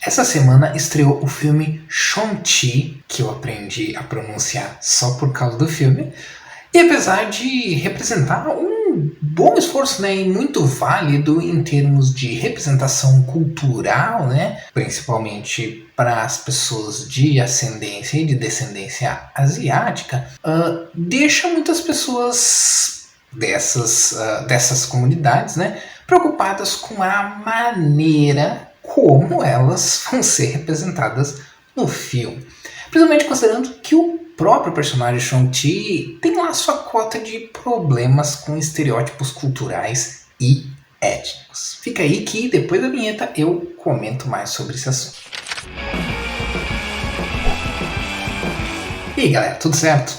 Essa semana estreou o filme Shang-Chi, que eu aprendi a pronunciar só por causa do filme. E apesar de representar um bom esforço, né, e muito válido em termos de representação cultural, né, principalmente para as pessoas de ascendência e de descendência asiática, deixa muitas pessoas dessas comunidades, né, preocupadas com a maneira como elas vão ser representadas no filme. Principalmente considerando que o próprio personagem Shang-Chi tem lá sua cota de problemas com estereótipos culturais e étnicos. Fica aí que depois da vinheta eu comento mais sobre esse assunto. E aí galera, tudo certo?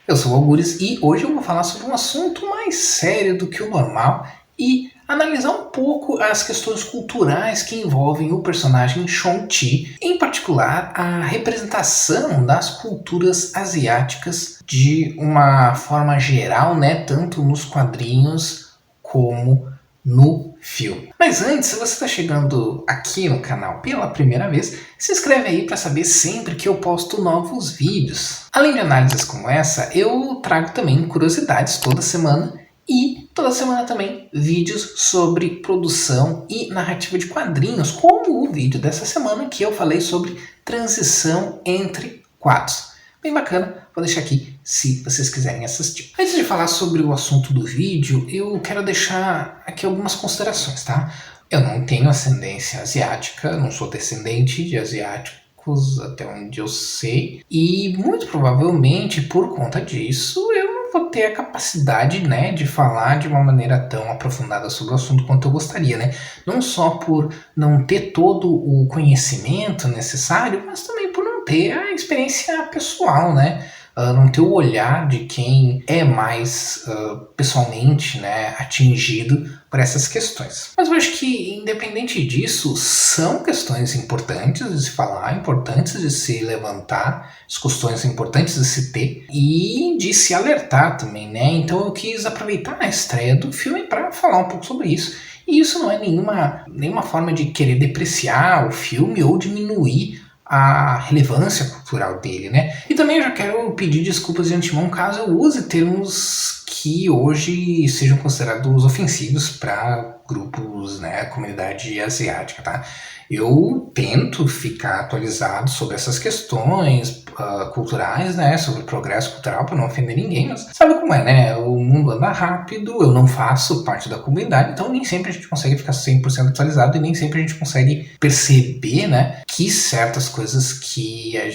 Eu sou o Algures e hoje eu vou falar sobre um assunto mais sério do que o normal e analisar um pouco as questões culturais que envolvem o personagem Shang-Chi, em particular a representação das culturas asiáticas de uma forma geral, né, tanto nos quadrinhos como no filme. Mas antes, se você está chegando aqui no canal pela primeira vez, se inscreve aí para saber sempre que eu posto novos vídeos. Além de análises como essa, eu trago também curiosidades toda semana e toda semana também vídeos sobre produção e narrativa de quadrinhos, como o vídeo dessa semana que eu falei sobre transição entre quadros. Bem bacana, vou deixar aqui se vocês quiserem assistir. Antes de falar sobre o assunto do vídeo, eu quero deixar aqui algumas considerações, tá? Eu não tenho ascendência asiática, não sou descendente de asiáticos até onde eu sei, e muito provavelmente por conta disso eu não vou ter a capacidade, né, de falar de uma maneira tão aprofundada sobre o assunto quanto eu gostaria, né? Não só por não ter todo o conhecimento necessário, mas também por não ter a experiência pessoal, né? Não ter o olhar de quem é mais pessoalmente, né, atingido por essas questões. Mas eu acho que, independente disso, são questões importantes de se falar, importantes de se levantar, discussões importantes de se ter e de se alertar também, né? Então eu quis aproveitar a estreia do filme para falar um pouco sobre isso. E isso não é nenhuma forma de querer depreciar o filme ou diminuir a relevância cultural dele, né? E também eu já quero pedir desculpas de antemão caso eu use termos que hoje sejam considerados ofensivos para grupos, né, comunidade asiática, tá? Eu tento ficar atualizado sobre essas questões culturais, né, sobre o progresso cultural para não ofender ninguém, mas sabe como é, né? O mundo anda rápido, eu não faço parte da comunidade, então nem sempre a gente consegue ficar 100% atualizado e nem sempre a gente consegue perceber, né, que certas coisas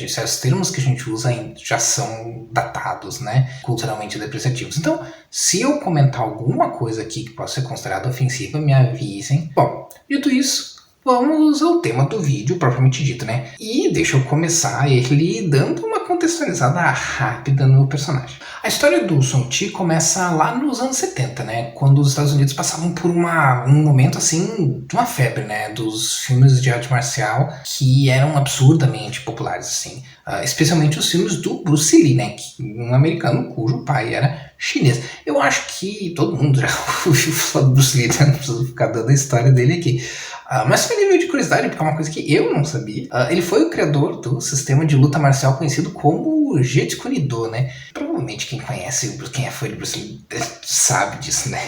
certos termos que a gente usa já são datados, né, culturalmente depreciativos. Então, se eu comentar alguma coisa aqui que possa ser considerada ofensiva, me avisem. Bom, dito isso, vamos ao tema do vídeo propriamente dito, né? E deixa eu começar ele dando uma contextualizada rápida no personagem. A história do Shang-Chi começa lá nos anos 70, né? Quando os Estados Unidos passavam por um momento, assim, de uma febre, né? Dos filmes de arte marcial que eram absurdamente populares, assim. Especialmente os filmes do Bruce Lee, né? Um americano cujo pai era chinês. Eu acho que todo mundo já ouviu falar do Bruce Lee, né? Não preciso ficar dando a história dele aqui. Mas só nível de curiosidade, porque é uma coisa que eu não sabia. Ele foi o criador do sistema de luta marcial conhecido como Jeet Kune Do, né? Provavelmente quem é fã de Bruce Lee sabe disso, né?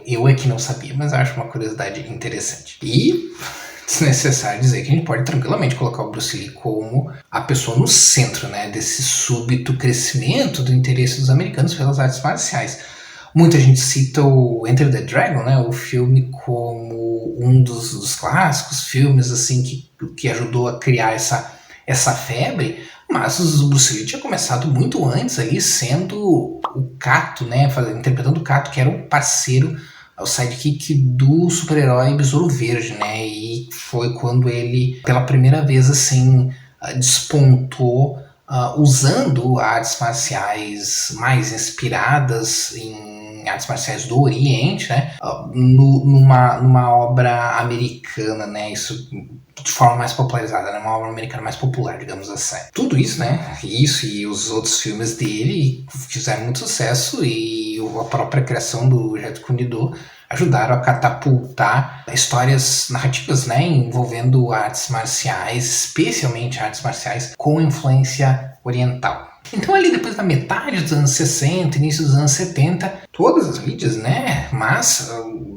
Eu é que não sabia, mas eu acho uma curiosidade interessante. E desnecessário dizer que a gente pode tranquilamente colocar o Bruce Lee como a pessoa no centro, né, desse súbito crescimento do interesse dos americanos pelas artes marciais. Muita gente cita o Enter the Dragon, né, o filme, como um dos clássicos filmes assim, que ajudou a criar essa febre, mas o Bruce Lee tinha começado muito antes ali, sendo o Kato, né, interpretando o Kato, que era o parceiro, o sidekick do super-herói Besouro Verde, né? E foi quando ele, pela primeira vez, assim, despontou usando artes marciais mais inspiradas em artes marciais do Oriente, né? Numa obra americana, né? Isso de forma mais popularizada, né? Uma obra americana mais popular, digamos assim. Tudo isso, né? Isso e os outros filmes dele fizeram muito sucesso, e a própria criação do Jeet Kune Do ajudaram a catapultar histórias narrativas, né, envolvendo artes marciais, especialmente artes marciais com influência oriental. Então ali depois da metade dos anos 60, início dos anos 70, todas as mídias, né, mas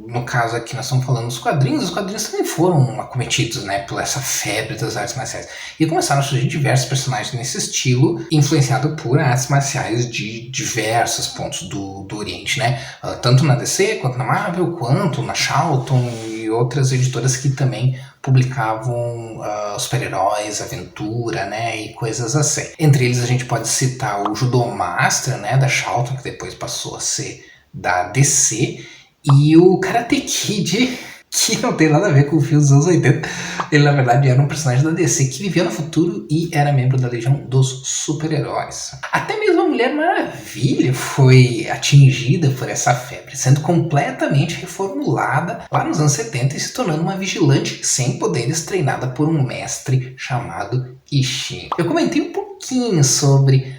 no caso aqui nós estamos falando dos quadrinhos, os quadrinhos também foram acometidos, né, por essa febre das artes marciais. E começaram a surgir diversos personagens nesse estilo, influenciado por artes marciais de diversos pontos do Oriente, né, tanto na DC, quanto na Marvel, quanto na Charlton e outras editoras que também publicavam super-heróis, aventura, né, e coisas assim. Entre eles a gente pode citar o Judomaster, né, da Charlton, que depois passou a ser da DC, e o Karate Kid, que não tem nada a ver com o filme dos anos 80. Ele, na verdade, era um personagem da DC que vivia no futuro e era membro da Legião dos Super-Heróis. Até mesmo a Mulher Maravilha foi atingida por essa febre, sendo completamente reformulada lá nos anos 70 e se tornando uma vigilante sem poderes treinada por um mestre chamado Ishin. Eu comentei um pouquinho sobre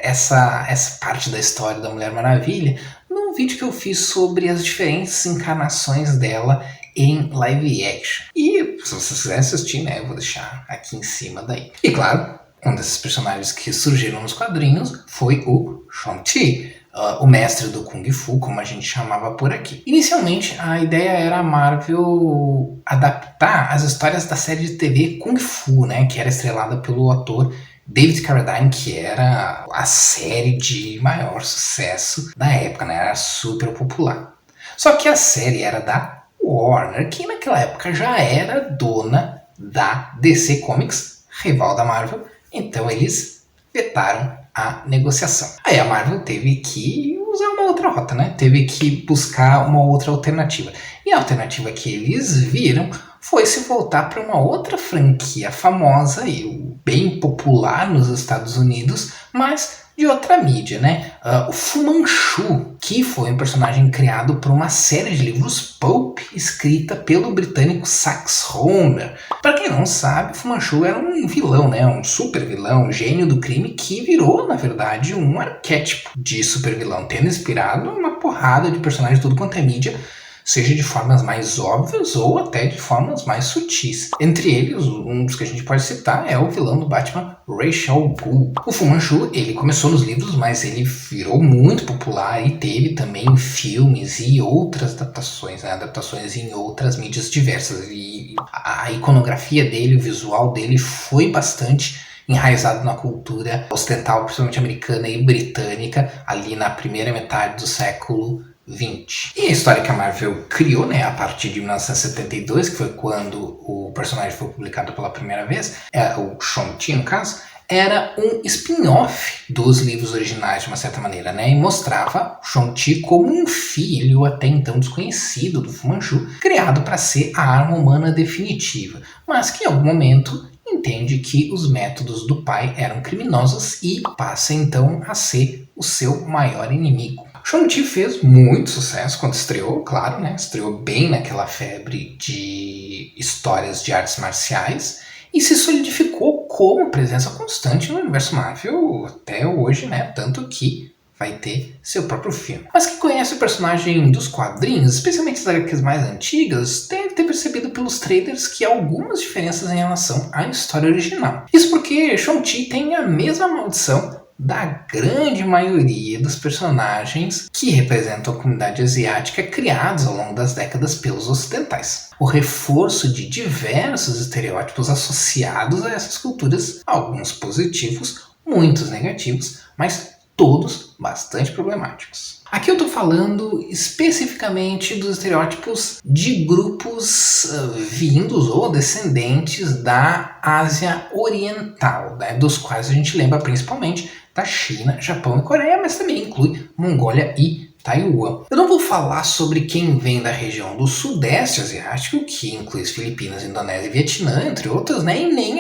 essa parte da história da Mulher Maravilha num vídeo que eu fiz sobre as diferentes encarnações dela em live action. E se vocês quiserem assistir, né, eu vou deixar aqui em cima daí. E claro, um desses personagens que surgiram nos quadrinhos foi o Shang-Chi, o mestre do Kung Fu, como a gente chamava por aqui. Inicialmente, a ideia era a Marvel adaptar as histórias da série de TV Kung Fu, né, que era estrelada pelo ator David Carradine, que era a série de maior sucesso da época, né? Era super popular. Só que a série era da Warner, que naquela época já era dona da DC Comics, rival da Marvel, então eles vetaram a negociação. Aí a Marvel teve que usar uma outra rota, né? Teve que buscar uma outra alternativa. E a alternativa que eles viram foi se voltar para uma outra franquia famosa e bem popular nos Estados Unidos, mas de outra mídia, né? O Fu Manchu, que foi um personagem criado por uma série de livros pulp escrita pelo britânico Sax Rohmer. Para quem não sabe, Fu Manchu era um vilão, né? Um super vilão, um gênio do crime que virou, na verdade, um arquétipo de super vilão, tendo inspirado uma porrada de personagens de tudo quanto é mídia, seja de formas mais óbvias ou até de formas mais sutis. Entre eles, um dos que a gente pode citar é o vilão do Batman, Ra's al Ghul. O Fu Manchu, ele começou nos livros, mas ele virou muito popular e teve também filmes e outras adaptações, né? Adaptações em outras mídias diversas. E a iconografia dele, o visual dele foi bastante enraizado na cultura ocidental, principalmente americana e britânica, ali na primeira metade do século 20. E a história que a Marvel criou, né, a partir de 1972, que foi quando o personagem foi publicado pela primeira vez, o Shang-Chi no caso, era um spin-off dos livros originais de uma certa maneira, né, e mostrava o Shang-Chi como um filho até então desconhecido do Fu Manchu, criado para ser a arma humana definitiva, mas que em algum momento entende que os métodos do pai eram criminosos e passa então a ser o seu maior inimigo. Shang-Chi fez muito sucesso quando estreou, claro, né? Estreou bem naquela febre de histórias de artes marciais e se solidificou como presença constante no universo Marvel até hoje, né? Tanto que vai ter seu próprio filme. Mas quem conhece o personagem dos quadrinhos, especialmente as HQs mais antigas, deve ter percebido pelos trailers que há algumas diferenças em relação à história original. Isso porque Shang-Chi tem a mesma maldição da grande maioria dos personagens que representam a comunidade asiática criados ao longo das décadas pelos ocidentais. O reforço de diversos estereótipos associados a essas culturas, alguns positivos, muitos negativos, mas todos bastante problemáticos. Aqui eu estou falando especificamente dos estereótipos de grupos vindos ou descendentes da Ásia Oriental, né, dos quais a gente lembra principalmente da China, Japão e Coreia, mas também inclui Mongólia e Taiwan. Eu não vou falar sobre quem vem da região do Sudeste Asiático, que inclui as Filipinas, Indonésia e Vietnã, entre outros, né, e nem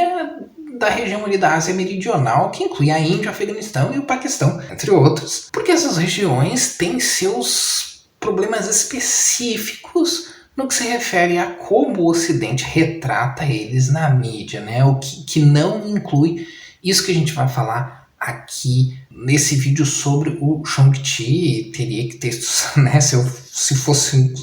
da região ali da Ásia Meridional, que inclui a Índia, o Afeganistão e o Paquistão, entre outros, porque essas regiões têm seus problemas específicos no que se refere a como o Ocidente retrata eles na mídia, né? O que não inclui isso que a gente vai falar aqui nesse vídeo sobre o Shang-Chi, teria que ter, né, se fosse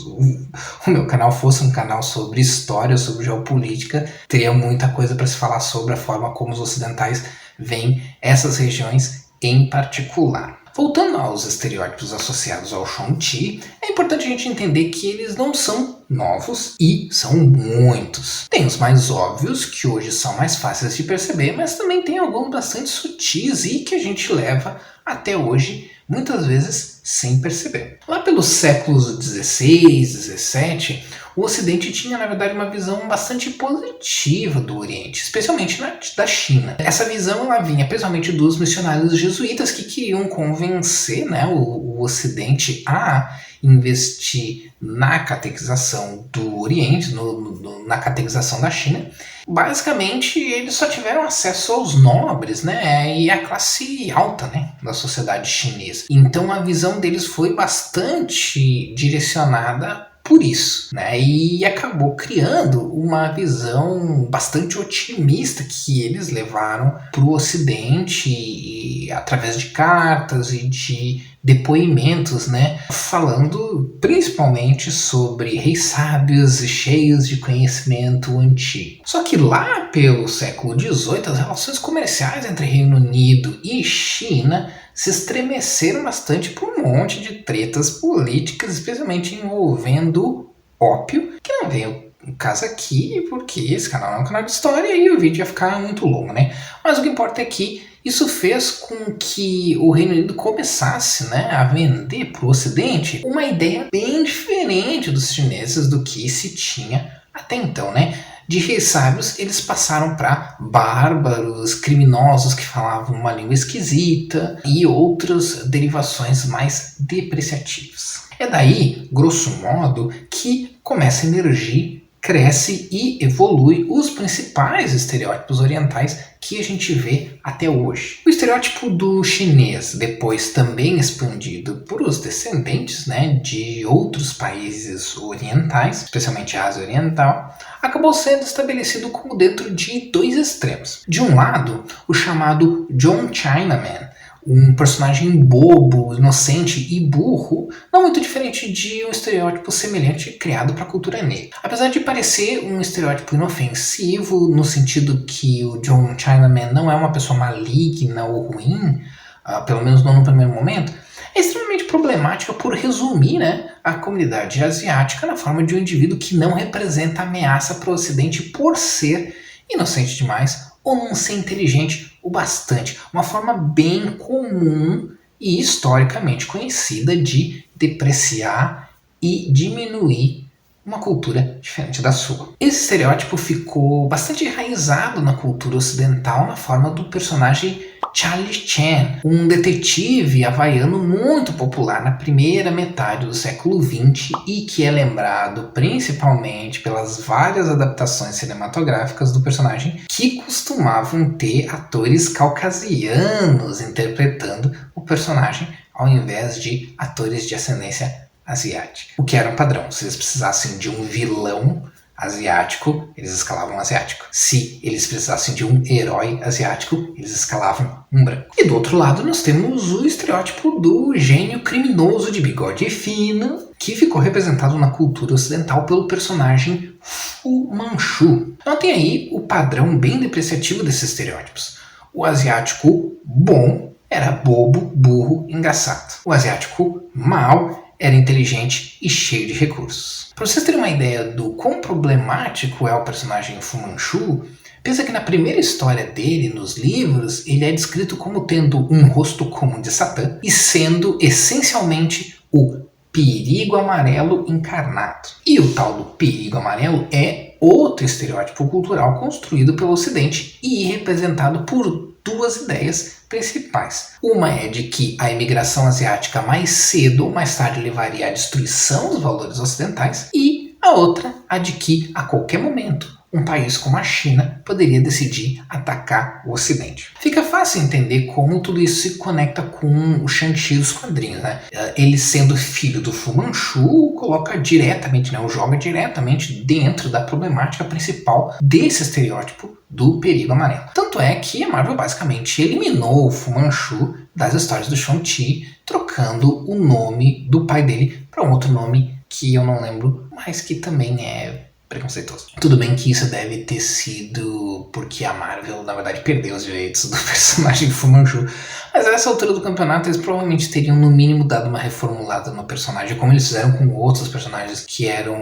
o meu canal fosse um canal sobre história, sobre geopolítica, teria muita coisa para se falar sobre a forma como os ocidentais veem essas regiões em particular. Voltando aos estereótipos associados ao Shang-Chi, é importante a gente entender que eles não são novos e são muitos. Tem os mais óbvios, que hoje são mais fáceis de perceber, mas também tem alguns bastante sutis e que a gente leva até hoje, muitas vezes sem perceber. Lá pelos séculos XVI, XVII, o Ocidente tinha, na verdade, uma visão bastante positiva do Oriente, especialmente da China. Essa visão ela vinha principalmente dos missionários jesuítas que queriam convencer, né, o Ocidente a investir na catequização do Oriente, na catequização da China. Basicamente, eles só tiveram acesso aos nobres, né, e à classe alta, né, da sociedade chinesa. Então a visão deles foi bastante direcionada por isso, né? E acabou criando uma visão bastante otimista que eles levaram para o Ocidente e, através de cartas e de depoimentos, né? Falando principalmente sobre reis sábios e cheios de conhecimento antigo. Só que lá pelo século XVIII, as relações comerciais entre Reino Unido e China se estremeceram bastante por um monte de tretas políticas, especialmente envolvendo ópio, que não veio o caso aqui, porque esse canal é um canal de história e o vídeo ia ficar muito longo, né? Mas o que importa é que isso fez com que o Reino Unido começasse, né, a vender para o Ocidente uma ideia bem diferente dos chineses do que se tinha até então, né? De reis sábios, eles passaram para bárbaros, criminosos que falavam uma língua esquisita e outras derivações mais depreciativas. É daí, grosso modo, que começa a emergir, cresce e evolui os principais estereótipos orientais que a gente vê até hoje. O estereótipo do chinês, depois também expandido por os descendentes, né, de outros países orientais, especialmente a Ásia Oriental, acabou sendo estabelecido como dentro de dois extremos. De um lado, o chamado John Chinaman, um personagem bobo, inocente e burro, não muito diferente de um estereótipo semelhante criado para a cultura negra. Apesar de parecer um estereótipo inofensivo, no sentido que o John Chinaman não é uma pessoa maligna ou ruim, pelo menos não no primeiro momento, é extremamente problemática por resumir, né, a comunidade asiática na forma de um indivíduo que não representa ameaça para o Ocidente por ser inocente demais ou não ser inteligente o bastante. Uma forma bem comum e historicamente conhecida de depreciar e diminuir uma cultura diferente da sua. Esse estereótipo ficou bastante enraizado na cultura ocidental na forma do personagem Charlie Chan, um detetive havaiano muito popular na primeira metade do século XX e que é lembrado principalmente pelas várias adaptações cinematográficas do personagem que costumavam ter atores caucasianos interpretando o personagem ao invés de atores de ascendência asiática. O que era um padrão. Se eles precisassem de um vilão asiático, eles escalavam um asiático. Se eles precisassem de um herói asiático, eles escalavam um branco. E do outro lado nós temos o estereótipo do gênio criminoso de bigode fino, que ficou representado na cultura ocidental pelo personagem Fu Manchu. Então tem aí o padrão bem depreciativo desses estereótipos. O asiático bom era bobo, burro, engraçado. O asiático mau era inteligente e cheio de recursos. Para vocês terem uma ideia do quão problemático é o personagem Fu Manchu, pensa que na primeira história dele, nos livros, ele é descrito como tendo um rosto como de Satã e sendo essencialmente o perigo amarelo encarnado. E o tal do perigo amarelo é outro estereótipo cultural construído pelo Ocidente e representado por duas ideias principais. Uma é de que a imigração asiática mais cedo ou mais tarde levaria à destruição dos valores ocidentais, e a outra, a de que a qualquer momento um país como a China poderia decidir atacar o Ocidente. Fica fácil entender como tudo isso se conecta com o Shang-Chi dos quadrinhos, né? Ele sendo filho do Fu Manchu, coloca diretamente, né, o joga diretamente dentro da problemática principal desse estereótipo do perigo amarelo. Tanto é que a Marvel basicamente eliminou o Fu Manchu das histórias do Shang-Chi, trocando o nome do pai dele para um outro nome que eu não lembro, mas que também é preconceituoso. Tudo bem que isso deve ter sido porque a Marvel, na verdade, perdeu os direitos do personagem Fu Manchu, mas a essa altura do campeonato eles provavelmente teriam no mínimo dado uma reformulada no personagem, como eles fizeram com outros personagens que eram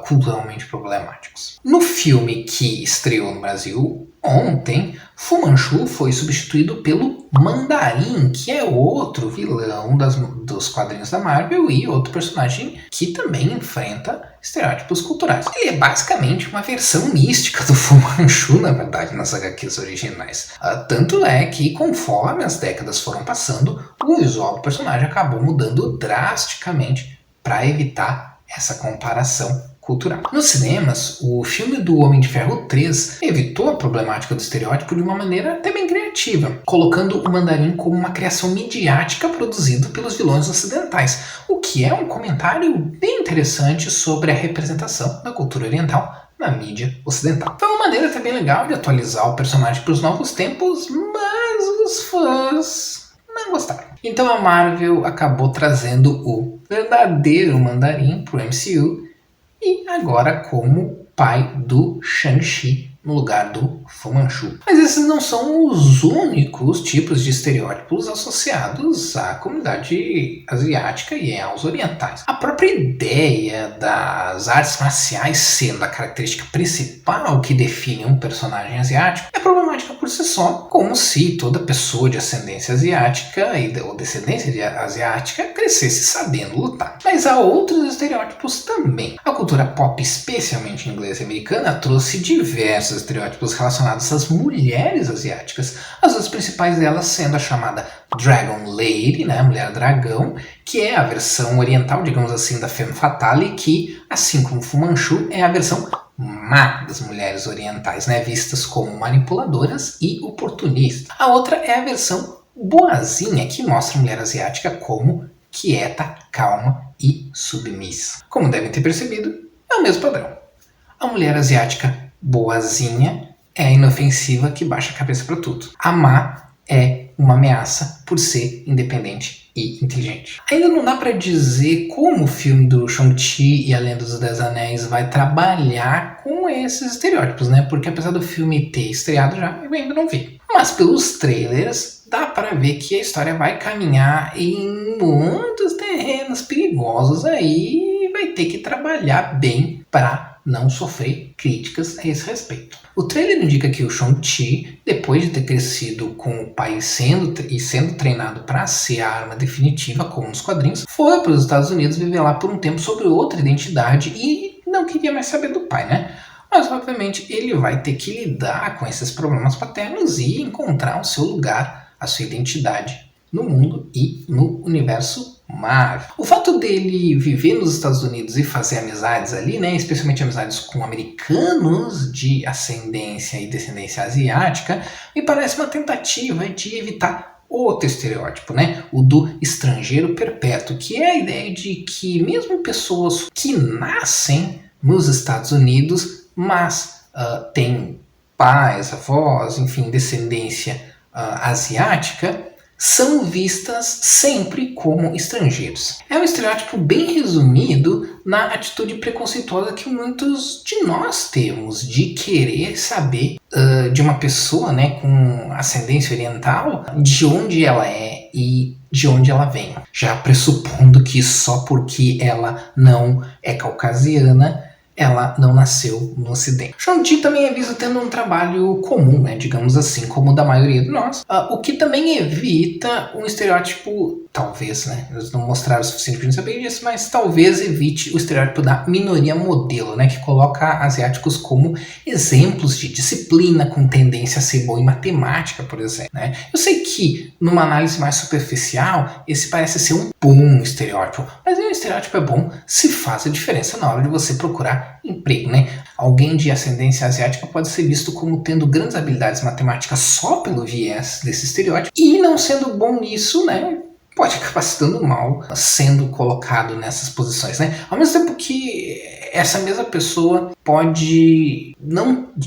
culturalmente problemáticos. No filme que estreou no Brasil ontem, Fu Manchu foi substituído pelo Mandarim, que é outro vilão dos quadrinhos da Marvel e outro personagem que também enfrenta estereótipos culturais. Ele é basicamente uma versão mística do Fu Manchu, na verdade, nas HQs originais. Tanto é que, conforme as décadas foram passando, o visual do personagem acabou mudando drasticamente para evitar essa comparação cultural. Nos cinemas, o filme do Homem de Ferro 3 evitou a problemática do estereótipo de uma maneira até bem criativa, colocando o Mandarim como uma criação midiática produzida pelos vilões ocidentais, o que é um comentário bem interessante sobre a representação da cultura oriental na mídia ocidental. Foi uma maneira até bem legal de atualizar o personagem para os novos tempos, mas os fãs não gostaram. Então a Marvel acabou trazendo o verdadeiro Mandarim para o MCU, e agora como pai do Shang-Chi no lugar do Fu Manchu. Mas esses não são os únicos tipos de estereótipos associados à comunidade asiática e aos orientais. A própria ideia das artes marciais sendo a característica principal que define um personagem asiático é problemática por si só, como se toda pessoa de ascendência asiática ou descendência asiática crescesse sabendo lutar. Mas há outros estereótipos também. A cultura pop, especialmente inglesa e americana, trouxe diversos estereótipos relacionados às mulheres asiáticas, as duas principais delas sendo a chamada Dragon Lady, né, mulher dragão, que é a versão oriental, digamos assim, da femme fatale, que, assim como Fu Manchu, é a versão má das mulheres orientais, né, vistas como manipuladoras e oportunistas. A outra é a versão boazinha, que mostra a mulher asiática como quieta, calma e submissa. Como devem ter percebido, é o mesmo padrão. A mulher asiática boazinha é a inofensiva que baixa a cabeça para tudo. A má é uma ameaça por ser independente e inteligente. Ainda não dá para dizer como o filme do Shang-Chi e a Lenda dos Dez Anéis vai trabalhar com esses estereótipos, né? Porque apesar do filme ter estreado já, eu ainda não vi. Mas pelos trailers dá para ver que a história vai caminhar em muitos terrenos perigosos aí e vai ter que trabalhar bem para não sofrer críticas a esse respeito. O trailer indica que o Shang-Chi, depois de ter crescido com o pai sendo treinado para ser a arma definitiva, como nos quadrinhos, foi para os Estados Unidos viver lá por um tempo sobre outra identidade e não queria mais saber do pai, né? Mas obviamente ele vai ter que lidar com esses problemas paternos e encontrar o seu lugar, a sua identidade no mundo e no universo Marvel. O fato dele viver nos Estados Unidos e fazer amizades ali, né, especialmente amizades com americanos de ascendência e descendência asiática, me parece uma tentativa de evitar outro estereótipo, né, o do estrangeiro perpétuo, que é a ideia de que mesmo pessoas que nascem nos Estados Unidos, mas têm pais, avós, enfim, descendência asiática, são vistas sempre como estrangeiros. É um estereótipo bem resumido na atitude preconceituosa que muitos de nós temos de querer saber de uma pessoa, né, com ascendência oriental, de onde ela é e de onde ela vem. Já pressupondo que só porque ela não é caucasiana, ela não nasceu no Ocidente. Shang-Chi também é visto tendo um trabalho comum, né, digamos assim, como o da maioria de nós, o que também evita um estereótipo, talvez, né, eles não mostraram o suficiente para não saber disso, mas talvez evite o estereótipo da minoria modelo, né, que coloca asiáticos como exemplos de disciplina, com tendência a ser bom em matemática, por exemplo, né. Eu sei que, numa análise mais superficial, esse parece ser um bom estereótipo, mas um estereótipo é bom se faz a diferença na hora de você procurar emprego, né? Alguém de ascendência asiática pode ser visto como tendo grandes habilidades matemáticas só pelo viés desse estereótipo e não sendo bom nisso, né? Pode acabar se dando mal sendo colocado nessas posições, né? Ao mesmo tempo que essa mesma pessoa pode,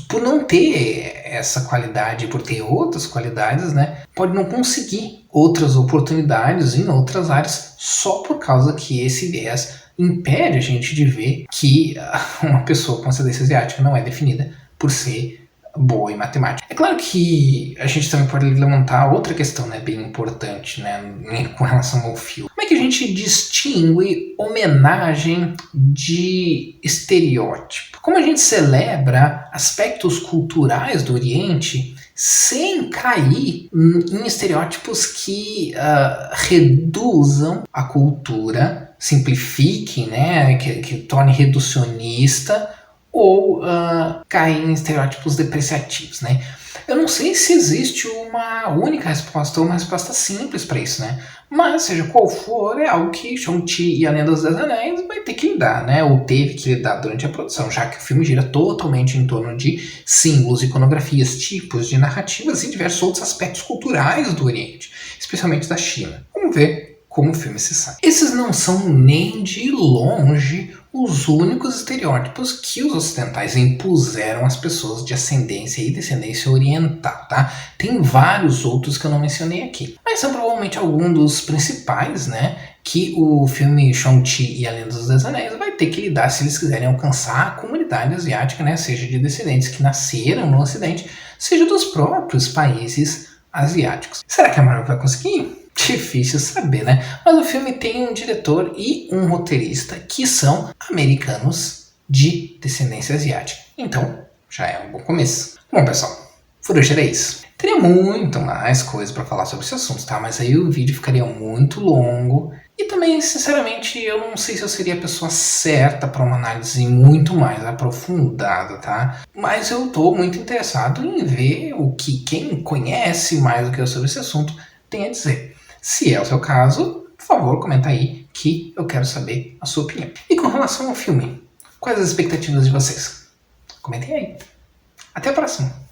por não ter essa qualidade, por ter outras qualidades, né, pode não conseguir outras oportunidades em outras áreas só por causa que esse viés impede a gente de ver que uma pessoa com ascendência asiática não é definida por ser boa em matemática. É claro que a gente também pode levantar outra questão, né, bem importante, né, com relação ao filme. Como é que a gente distingue homenagem de estereótipo? Como a gente celebra aspectos culturais do Oriente sem cair em estereótipos que reduzam a cultura, simplifiquem, né, que torne reducionista, ou cair em estereótipos depreciativos, né? Eu não sei se existe uma única resposta ou uma resposta simples para isso, né? Mas, seja qual for, é algo que Shang-Chi e a Lenda dos Dez Anéis vai ter que lidar, né? Ou teve que lidar durante a produção, já que o filme gira totalmente em torno de símbolos, iconografias, tipos de narrativas e diversos outros aspectos culturais do Oriente, especialmente da China. Vamos ver como o filme se sai. Esses não são nem de longe os únicos estereótipos que os ocidentais impuseram às pessoas de ascendência e descendência oriental, tá? Tem vários outros que eu não mencionei aqui, mas são provavelmente alguns dos principais, né, que o filme Shang-Chi e a Lenda dos Dez Anéis vai ter que lidar se eles quiserem alcançar a comunidade asiática, né, seja de descendentes que nasceram no Ocidente, seja dos próprios países asiáticos. Será que a Marvel vai conseguir? Difícil saber, né? Mas o filme tem um diretor e um roteirista que são americanos de descendência asiática. Então, já é um bom começo. Bom, pessoal, por hoje era isso. Teria muito mais coisa para falar sobre esse assunto, tá? Mas aí o vídeo ficaria muito longo. E também, sinceramente, eu não sei se eu seria a pessoa certa para uma análise muito mais aprofundada, tá? Mas eu tô muito interessado em ver o que quem conhece mais do que eu sobre esse assunto tem a dizer. Se é o seu caso, por favor, comenta aí que eu quero saber a sua opinião. E com relação ao filme, quais as expectativas de vocês? Comentem aí. Até a próxima!